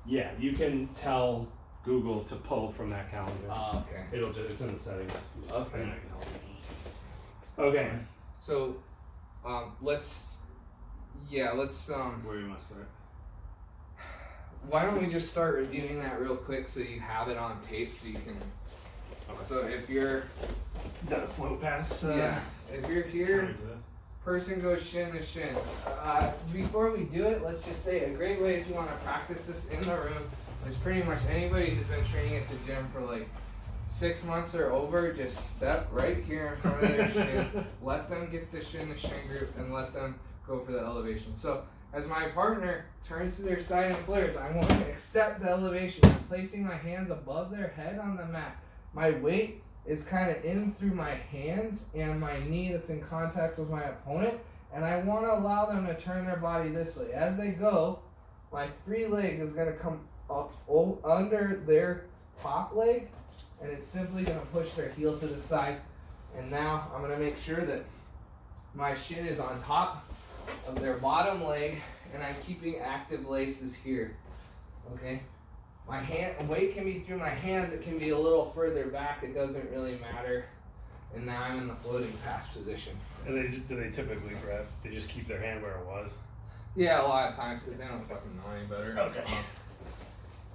Yeah, you can tell Google to pull from that calendar. Oh, okay. It's in the settings. Okay. Okay. So, let's. Where do you want to start? Why don't we just start reviewing that real quick so you have it on tape so you can. Okay. So if you're. Is that a float pass? Yeah. If you're here, person goes shin to shin. Before we do it, let's just say a great way if you want to practice this in the room is pretty much anybody who's been training at the gym for like 6 months or over, just step right here in front of their shin, let them get the shin to shin group, and let them go for the elevation. So as my partner turns to their side and flares, I'm going to accept the elevation. I'm placing my hands above their head on the mat. My weight is kind of in through my hands and my knee that's in contact with my opponent, and I want to allow them to turn their body this way. As they go, my free leg is going to come up under their top leg, and it's simply going to push their heel to the side. And now I'm going to make sure that my shin is on top of their bottom leg, and I'm keeping active laces here. Okay? My weight can be through my hands, it can be a little further back, it doesn't really matter. And now I'm in the floating pass position. And do they typically grab, they just keep their hand where it was? Yeah, a lot of times, because they don't fucking know any better. Okay.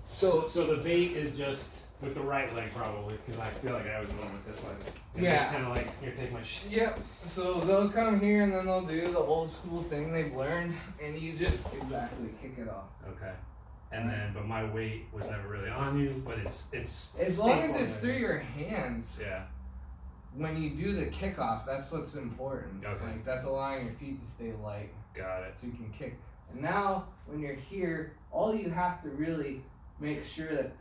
So the bait is just with the right leg probably, because I feel like I always went with this leg. And yeah. Just kind of like, here, take my shit. Yep. So they'll come here and then they'll do the old school thing they've learned, and you just exactly kick it off. Okay. And then, but my weight was never really on you, but it's as long as it's through your hands. Yeah. When you do the kickoff, that's what's important. Okay. Like that's allowing your feet to stay light. Got it. So you can kick. And now, when you're here, all you have to really make sure that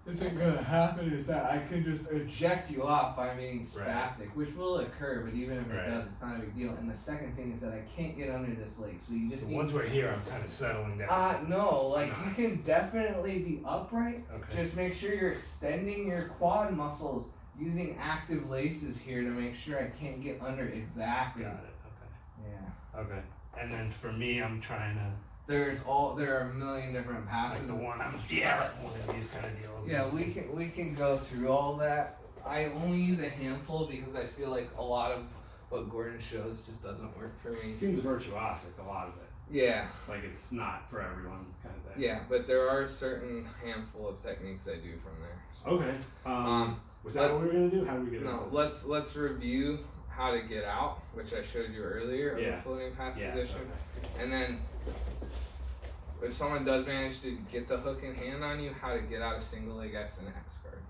isn't gonna happen is that I can just eject you off by being spastic, right. Which will occur, but even if it right. does, it's not a big deal. And the second thing is that I can't get under this leg, so you just so once we're here, I'm kind of settling down. No, like you can definitely be upright. Okay. Just make sure you're extending your quad muscles using active laces here to make sure I can't get under exactly. Got it. Okay. Yeah. Okay. And then for me, I'm trying to. There are a million different passes. Like one of these kind of deals. Yeah, we can go through all that. I only use a handful because I feel like a lot of what Gordon shows just doesn't work for me. It seems virtuosic, a lot of it. Yeah. Like it's not for everyone kind of thing. Yeah, but there are certain handful of techniques I do from there. So. Okay. Was that what we were gonna do? How do we get? No, let's review how to get out, which I showed you earlier of the floating pass position, okay. And then if someone does manage to get the hook in hand on you, how to get out of single leg X and X guard.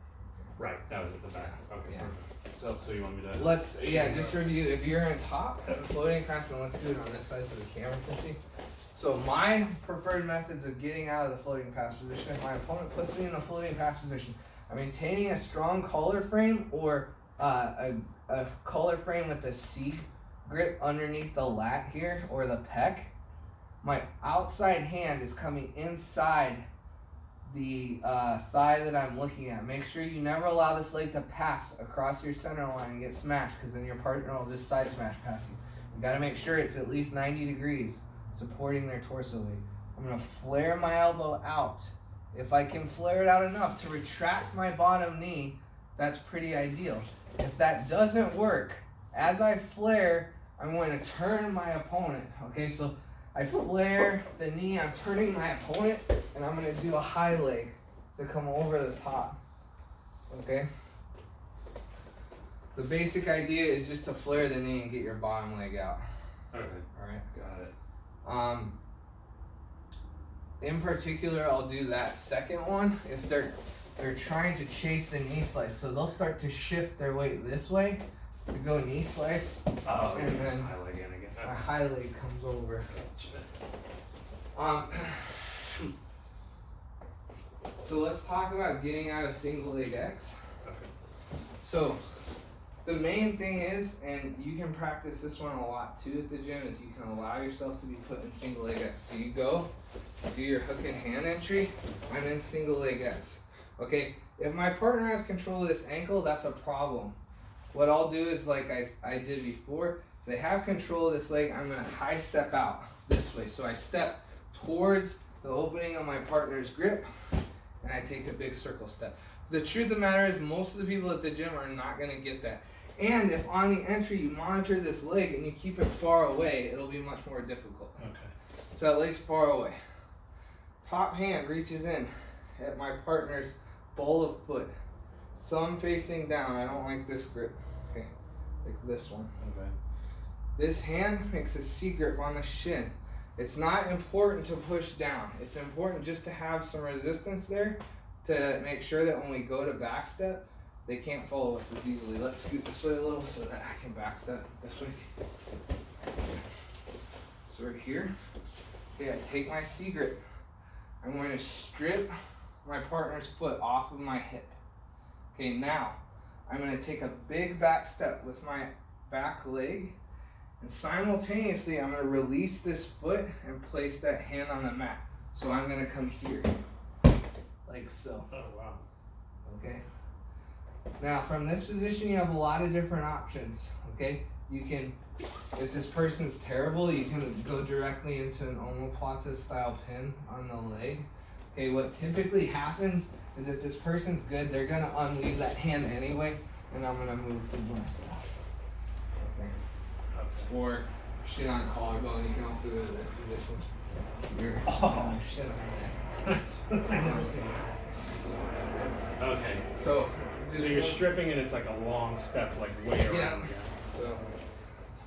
Right, that was at the back. Okay. Yeah. So you want me to? Let's just review. If you're on top of floating pass, and let's do it on this side so the camera can see. So my preferred methods of getting out of the floating pass position, if my opponent puts me in the floating pass position, I'm maintaining a strong collar frame or a collar frame with a C grip underneath the lat here or the pec. My outside hand is coming inside the thigh that I'm looking at. Make sure you never allow this leg to pass across your center line and get smashed, because then your partner will just side smash past you. You gotta make sure it's at least 90 degrees, supporting their torso weight. I'm gonna flare my elbow out. If I can flare it out enough to retract my bottom knee, that's pretty ideal. If that doesn't work, as I flare, I'm going to turn my opponent. Okay, so I flare the knee, I'm turning my opponent, and I'm going to do a high leg to come over the top. Okay? The basic idea is just to flare the knee and get your bottom leg out. Okay. Alright? Got it. In particular, I'll do that second one if they're trying to chase the knee slice. So they'll start to shift their weight this way to go knee slice. Oh, and then high leg in again. my high leg comes over. So let's talk about getting out of single leg X. Okay. So the main thing is, and you can practice this one a lot too at the gym, is you can allow yourself to be put in single leg X. So you go, do your hook and hand entry, I'm in single leg X. Okay, if my partner has control of this ankle, that's a problem. What I'll do is like I did before, if they have control of this leg, I'm gonna high step out this way. So I step towards the opening of my partner's grip, and I take a big circle step. The truth of the matter is most of the people at the gym are not going to get that. And if on the entry you monitor this leg and you keep it far away, it'll be much more difficult. Okay. So that leg's far away. Top hand reaches in at my partner's ball of foot. Thumb facing down. I don't like this grip. Okay, like this one. Okay. This hand makes a C grip on the shin. It's not important to push down. It's important just to have some resistance there to make sure that when we go to back step, they can't follow us as easily. Let's scoot this way a little so that I can back step this way. So right here, okay, I take my C grip. I'm going to strip my partner's foot off of my hip. Okay, now I'm going to take a big back step with my back leg, and simultaneously I'm going to release this foot and place that hand on the mat. So I'm going to come here, like so. Oh, wow. Okay. Now from this position you have a lot of different options. Okay, you can, if this person's terrible, you can go directly into an omoplata style pin on the leg. Okay, what typically happens is if this person's good, they're gonna unleave that hand anyway, and I'm gonna move to my side. Okay. Or shit on collarbone, you can also go to this position. You're shit on that. I've never seen that. Okay. So you're stripping and it's like a long step, like way around. Yeah. So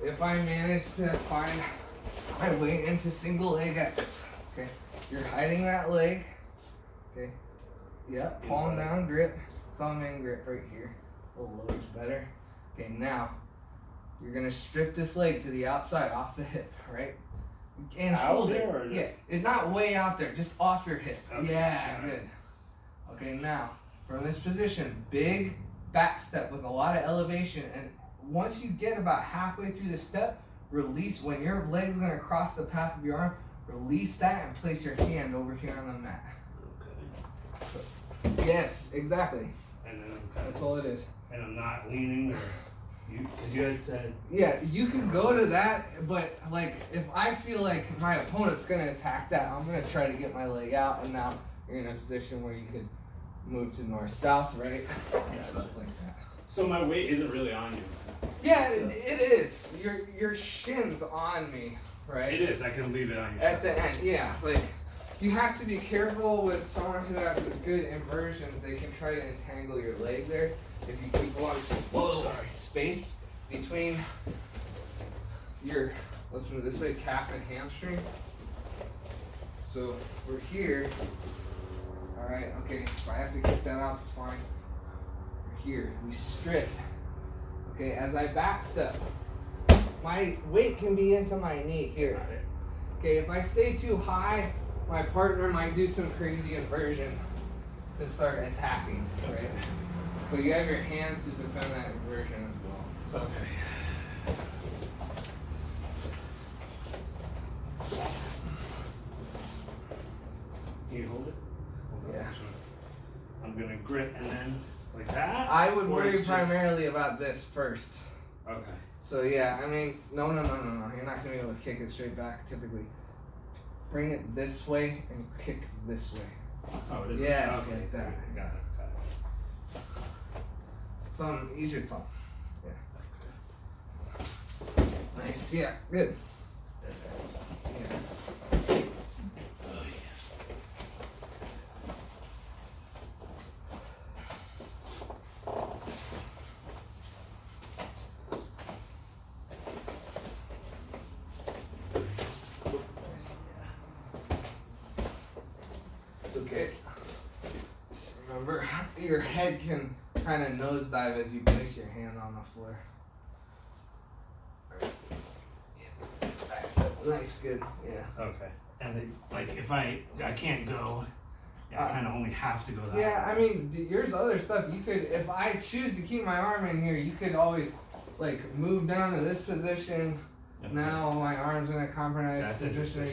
if I manage to find my way into single leg X, okay, you're hiding that leg, okay, yep, palm down grip, thumb in grip right here, a little lower's better. Okay, now you're gonna strip this leg to the outside, off the hip, right, and hold it. Yeah, it's not way out there, just off your hip. Okay. Yeah, good. Okay, now from this position, big back step with a lot of elevation, and once you get about halfway through the step, release. When your leg's gonna cross the path of your arm, release that and place your hand over here on the mat. Okay. So, yes, exactly. And then that's all it is. And I'm not leaning, or because you had said. Yeah, you can go to that, but like if I feel like my opponent's gonna attack that, I'm gonna try to get my leg out, and now you're in a position where you could move to north-south, right? And stuff like that. So my weight isn't really on you. Yeah, it is. Your shin's on me, right? It is. I can leave it on your at the end, yeah. Like you have to be careful with someone who has good inversions. They can try to entangle your leg there if you keep a lot of space between your, let's move this way, calf and hamstring. So we're here. All right. Okay. If I have to kick that out, it's fine. We're here. We strip. Okay, as I back step, my weight can be into my knee here. Okay, if I stay too high, my partner might do some crazy inversion to start attacking, right? But you have your hands to defend that inversion as well. Okay. Can you hold it? Yeah. I'm gonna grip and then like that? I would worry primarily about this first. Okay. So yeah, I mean, no. You're not gonna be able to kick it straight back typically. Bring it this way and kick this way. Oh, it is? Yes, okay. like that. Got it. Thumb, use your thumb. Yeah. Okay. Nice, yeah, good. Yeah. Okay. Remember, your head can kind of nosedive as you place your hand on the floor. Right. Yeah. Nice, good. Yeah. Okay. And then, like, if I can't go, I kind of only have to go that way. Yeah, I mean, there's other stuff. You could, if I choose to keep my arm in here, you could always, like, move down to this position. Okay. Now my arm's in a compromised position, or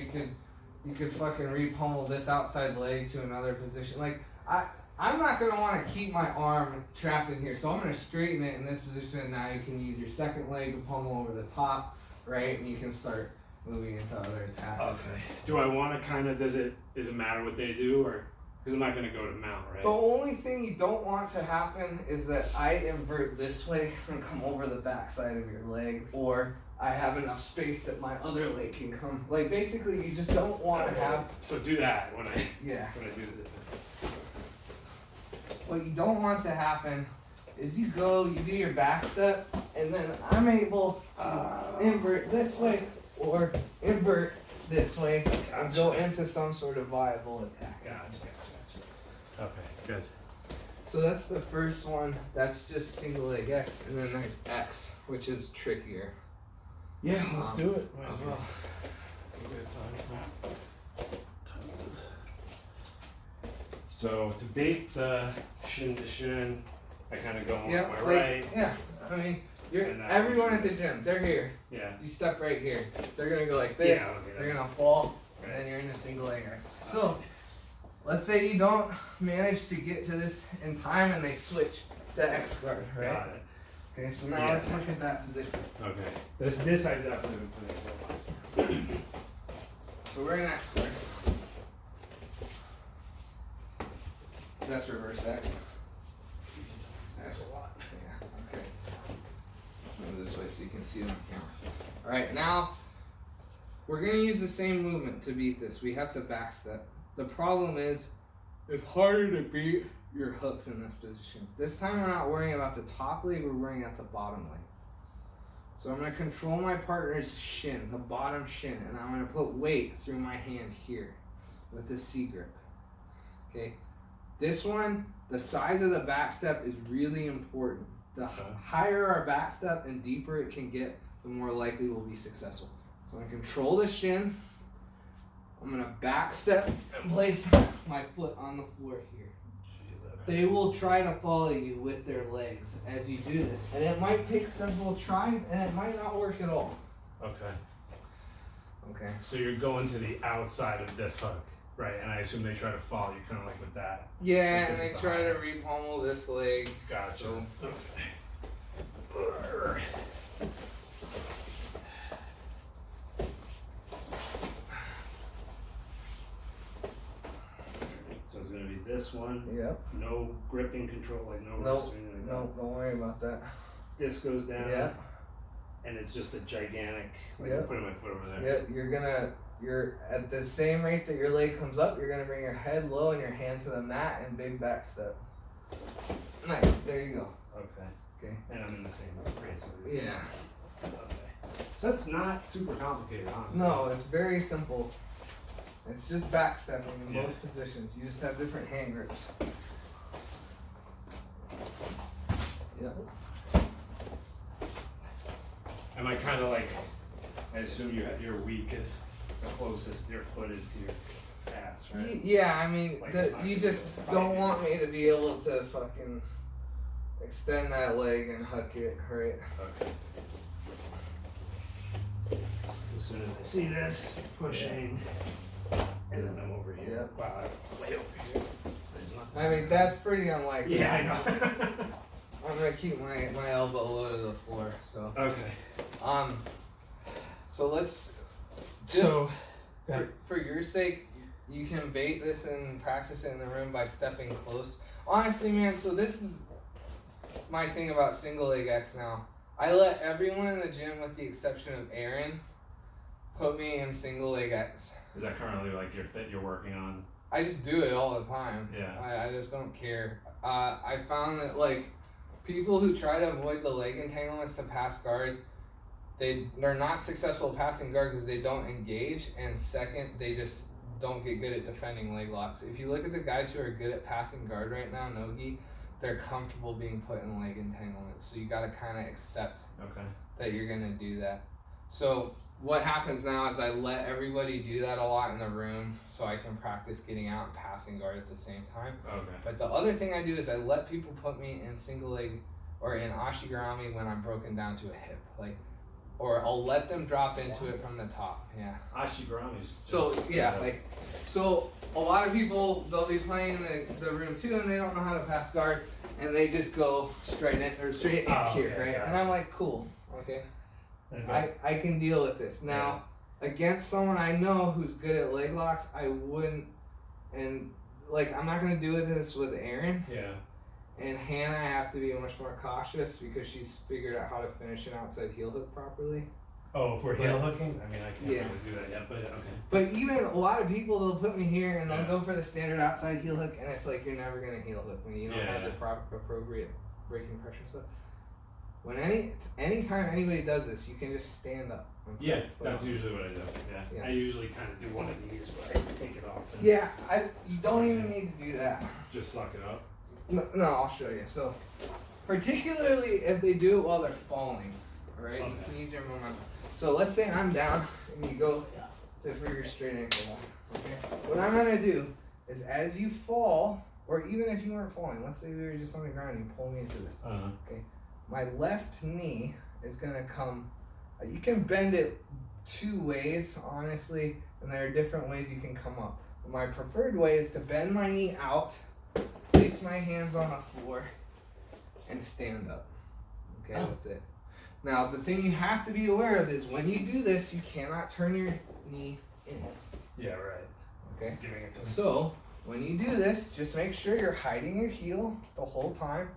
you could fucking repummel this outside leg to another position. Like, I'm not going to want to keep my arm trapped in here, so I'm going to straighten it in this position, and now you can use your second leg to pummel over the top, right? And you can start moving into other attacks. Okay. Do I want to kind of, does it matter what they do, or, because I'm not going to go to mount, right? The only thing you don't want to happen is that I invert this way and come over the back side of your leg, or I have enough space that my other leg can come. Like, basically, you just don't want to have... So do that when I do this. What you don't want to happen is you do your back step, and then I'm able to invert this way or invert this way and go into some sort of viable attack. Gotcha. Okay, good. So that's the first one. That's just single leg X, and then there's X, which is trickier. Yeah, let's do it. Might as well. So to bait the shin-to-shin, I kind of go on Yeah, my right. Yeah, I mean, And everyone at the gym, they're here. Yeah. You step right here. They're gonna go like this. Yeah, okay, they're gonna fall, and then you're in a single leg X. So, let's say you don't manage to get to this in time, and they switch to X guard, right? Got it. Okay, so now let's look at that position. Okay. This I definitely been putting for a while. So we're in X guard. That's reverse X. That's a lot. Yeah, okay. Move this way so you can see it on camera. Alright, now we're gonna use the same movement to beat this. We have to back step. The problem is it's harder to beat your hooks in this position. This time we're not worrying about the top leg, we're worrying about the bottom leg. So I'm gonna control my partner's shin, the bottom shin, and I'm gonna put weight through my hand here with the C grip. Okay. This one, the size of the back step is really important. The higher our back step and deeper it can get, the more likely we'll be successful. So I'm gonna control the shin. I'm gonna back step and place my foot on the floor here. They will try to follow you with their legs as you do this. And it might take several tries and it might not work at all. Okay. Okay. So you're going to the outside of this hook, right? And I assume they try to follow you kind of like with that. Yeah, Like and this they is try the to repommel this leg. Gotcha. So, Okay. So it's gonna be this one. yep. No gripping control, like no Nope. wrist or anything like No, don't worry about that. that. This goes down. Yeah. And it's just a gigantic. Like Yep. I'm putting my foot over there. Yep, you're at the same rate that your leg comes up, you're gonna bring your head low and your hand to the mat and big back step. Nice, there you go. Okay. Okay. And I'm in the same race with this. Yeah. Okay. So that's not super complicated, honestly. No, it's very simple. It's just back stepping in Yeah. both positions. You just have different hand grips. Yeah. Am I kind of like, I assume you're weakest, the closest your foot is to your ass, right? Yeah, I mean, Like, it's not you gonna just be don't fighting. want me to be able to fucking extend that leg and hook it, right? Okay. As soon as I see this, pushing, and then I'm over here. Yep. Wow, I'm way over here. There's nothing. I mean, that's pretty unlikely. Yeah, I know. I'm gonna keep my elbow low to the floor, so. Okay. So let's, So, for your sake, you can bait this and practice it in the room by stepping close. Honestly, man, so this is my thing about single leg X now. I let everyone in the gym, with the exception of Aaron, put me in single leg X. is that currently like your fit you're working on? I just do it all the time. Yeah. I just don't care. I found that, like, people who try to avoid the leg entanglements to pass guard, they're not successful passing guard because they don't engage, and second, they just don't get good at defending leg locks. If you look at the guys who are good at passing guard right now, Nogi, they're comfortable being put in leg entanglements. So you got to kind of accept that you're going to do that. So what happens now is I let everybody do that a lot in the room so I can practice getting out and passing guard at the same time. Okay. But the other thing I do is I let people put me in single leg or in ashi garami when I'm broken down to a hip. Like, or I'll let them drop into it from the top. Yeah. Ashi Garami's So yeah, like, so a lot of people, they'll be playing the room too and they don't know how to pass guard and they just go straight in here, okay, right? gotcha. And I'm like, cool, okay. I can deal with this. Now, against someone I know who's good at leg locks, I wouldn't. And like, I'm not gonna do this with Erin. Yeah. And Hannah, I have to be much more cautious because she's figured out how to finish an outside heel hook properly. Oh, if we're heel hooking? I mean, I can't Yeah. really do that yet, but okay. But even a lot of people, they'll put me here and they'll go for the standard outside heel hook, and it's like, you're never gonna heel hook me. You don't have the appropriate breaking pressure stuff. When anytime anybody does this, you can just stand up. Yeah, that's usually what I do. Yeah. I usually kind of do one of these where I take it off. Yeah, you don't even need to do that. Just suck it up. No, I'll show you. So, particularly if they do it while they're falling, right? Okay. You can use your momentum. So let's say I'm down and you go for your straight ankle. Okay. What I'm gonna do is, as you fall, or even if you weren't falling, let's say we were just on the ground and you pull me into this. Okay. My left knee is gonna come. You can bend it 2 ways, honestly, and there are different ways you can come up. But my preferred way is to bend my knee out, place my hands on the floor, and stand up. Okay, That's it. Now, the thing you have to be aware of is when you do this, you cannot turn your knee in. Yeah, right. Okay. Giving it to me. So, when you do this, just make sure you're hiding your heel the whole time,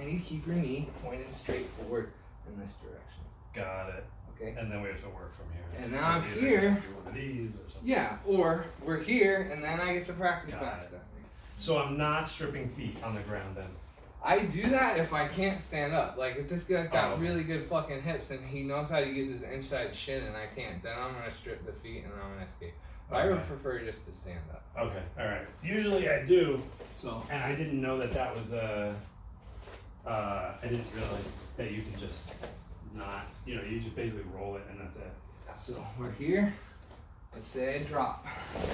and you keep your knee pointed straight forward in this direction. Got it. Okay. And then we have to work from here. And now I'm Either here. do one of these or something. Yeah, or we're here, and then I get to practice Got back it. stuff. So I'm not stripping feet on the ground then. I do that if I can't stand up. Like, if this guy's got Oh. really good fucking hips and he knows how to use his inside shin and I can't, then I'm gonna strip the feet and I'm gonna escape. But I would Okay. prefer just to stand up. Okay, alright. Usually I do, So, and I didn't know that was a. I didn't realize that you can just not, you just basically roll it and that's it. so we're here. Let's say I drop.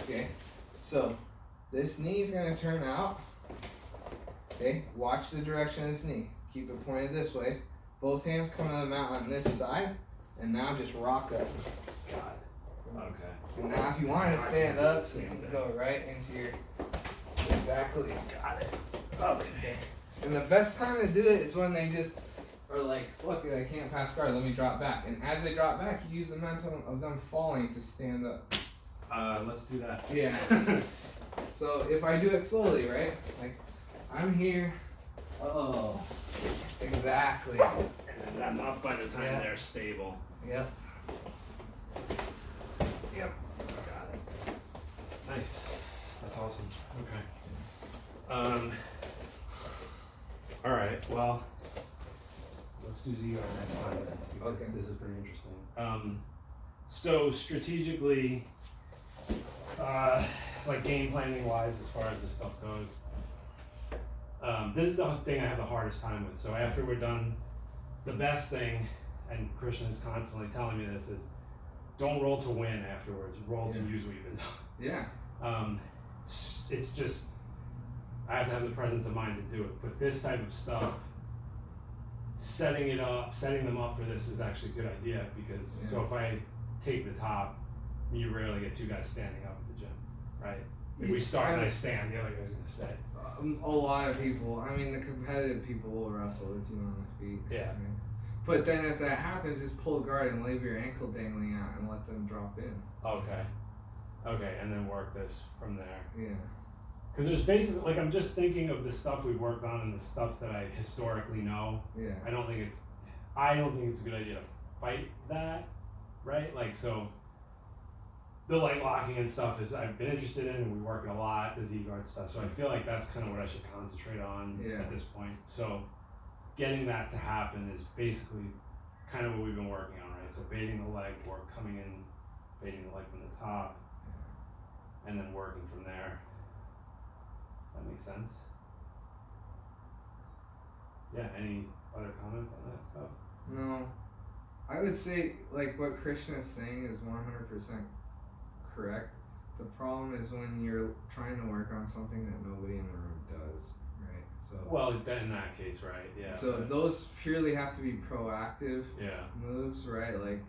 Okay. So this knee is gonna turn out. Okay. Watch the direction of this knee. Keep it pointed this way. Both hands come to the mat on this side, and now just rock up. Got it. Okay. And now if you want to stand up, so you can go right into your exactly. Got it. Okay. And the best time to do it is when they just are like, fuck it, I can't pass guard, let me drop back. And as they drop back, you use the momentum of them falling to stand up. Let's do that. Yeah. So if I do it slowly, right? Like, I'm here. Oh, exactly. And then I'm up by the time they're stable. Yep. Yep. Got it. Nice. That's awesome. Okay. Alright, well, let's do ZR next time then, because Okay. this is pretty interesting. So strategically, like game planning wise, as far as this stuff goes, this is the thing I have the hardest time with. So after we're done, the best thing, and Christian is constantly telling me this, is don't roll to win afterwards. Roll to use what you've been doing. Yeah. It's just, I have to have the presence of mind to do it. But this type of stuff, setting them up for this is actually a good idea, because so if I take the top, you rarely get 2 guys standing up at the gym, right? If we start and I stand, the other guy's gonna sit. A lot of people, I mean, the competitive people will wrestle with you on the feet. Yeah. I mean, but then if that happens, just pull guard and leave your ankle dangling out and let them drop in. Okay, and then work this from there. Yeah. Because there's basically, like, I'm just thinking of the stuff we've worked on and the stuff that I historically know. Yeah. I don't think it's a good idea to fight that, right? Like, so the leg locking and stuff is I've been interested in, and we work it a lot, the Z-guard stuff. So I feel like that's kind of what I should concentrate on at this point. So getting that to happen is basically kind of what we've been working on, right? So baiting the leg work, coming in, baiting the leg from the top, and then working from there. That makes sense. Yeah, any other comments on that stuff? No. I would say, like, what Christian is saying is 100% correct. The problem is when you're trying to work on something that nobody in the room does, right? So. Well, in that case, right? Yeah. So those purely have to be proactive moves, right? Like,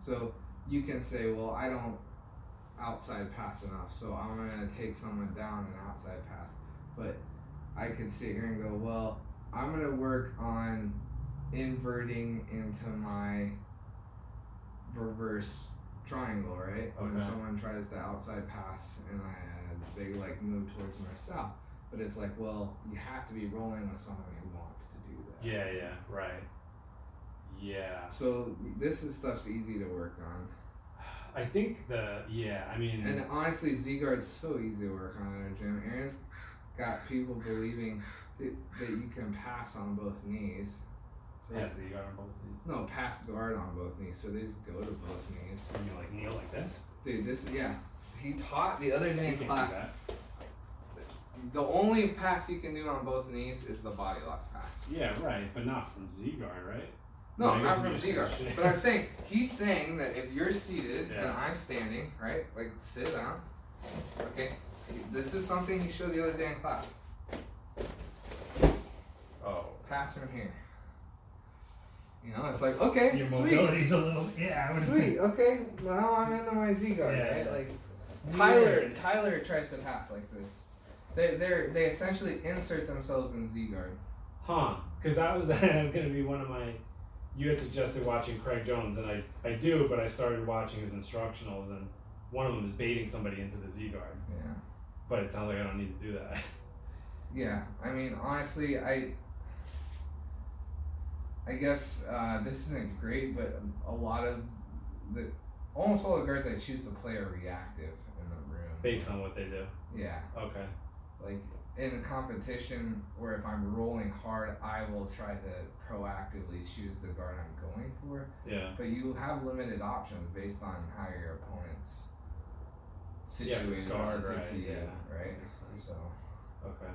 so you can say, well, I don't outside pass enough, so I'm gonna take someone down and outside pass. But I could sit here and go, well, I'm gonna work on inverting into my reverse triangle, right? When Okay. someone tries to outside pass and they like move towards north-south. But it's like, well, you have to be rolling with someone who wants to do that. Yeah, right. Yeah. So this is stuff's easy to work on. I think I mean. And honestly, Z-guard's so easy to work on in our gym. Aaron's got people believing that you can pass on both knees. So Pass Z-guard on both knees? No, pass guard on both knees. So they just go to both knees. You like kneel like this? Dude, he taught the other day in You can't class. do that. The only pass you can do on both knees is the body lock pass. Yeah, right, but not from Z-guard, right? No, I not guess from you Z-guard. just- But I'm saying, he's saying that if you're seated and Yeah. I'm standing, right? Like, sit down. Okay? This is something he showed the other day in class. Oh. Pass from here. You know, it's like, okay, Your sweet. mobility's a little, yeah. I would Sweet, okay. Now I'm into my Z-guard, Yeah. right? Like, Weird. Tyler tries to pass like this. They essentially insert themselves in Z-guard. Huh. Because that was going to be one of my, you had suggested watching Craig Jones, and I do, but I started watching his instructionals, and one of them is baiting somebody into the Z-guard. Yeah. But it sounds like I don't need to do that. Yeah, I mean, honestly, I guess this isn't great, but a lot of almost all the guards I choose to play are reactive in the room. Based on what they do. Yeah, Okay. like in a competition, or if I'm rolling hard, I will try to proactively choose the guard I'm going for. Yeah. But you have limited options based on how your opponent's situated it's guard, relative right, to you, yeah. right? So. Okay.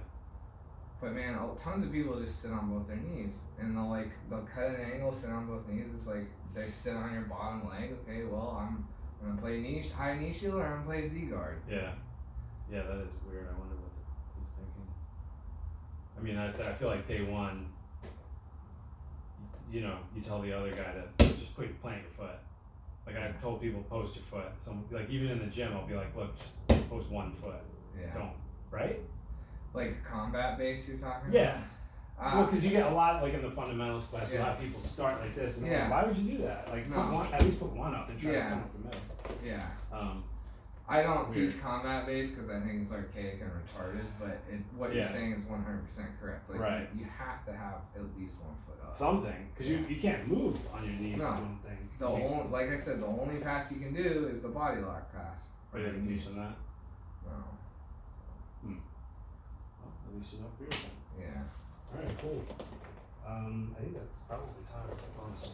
But man, tons of people just sit on both their knees, and they'll cut an angle, sit on both knees. It's like they sit on your bottom leg. Okay, well I'm gonna play high knee shield, or I'm gonna play Z guard. Yeah. Yeah, that is weird. I wonder what he's thinking. I mean, I feel like day one, you tell the other guy to just plant your foot. Like I've told people, post your foot. So like even in the gym, I'll be like, look, just post one foot. Yeah. Don't. Right? Like combat base, you're talking Yeah. about? Well, because you get a lot, like in the fundamentals class, a Yeah. lot of people start like this, and I'm Yeah. like, why would you do that? Like, No. at least put one up and try Yeah. to come up the middle. Yeah. I I don't Weird. teach combat base because I think it's archaic and retarded, but what you're Yeah. saying is 100% correct. Like, Right. you have to have at least 1 foot up. Something, because you can't move on your knees. No. I don't think. Like I said, the only pass you can do is the body lock pass. But he doesn't teach them that. No. Well, at least you know fear then. Yeah. All right, cool. I think that's probably time to put on some.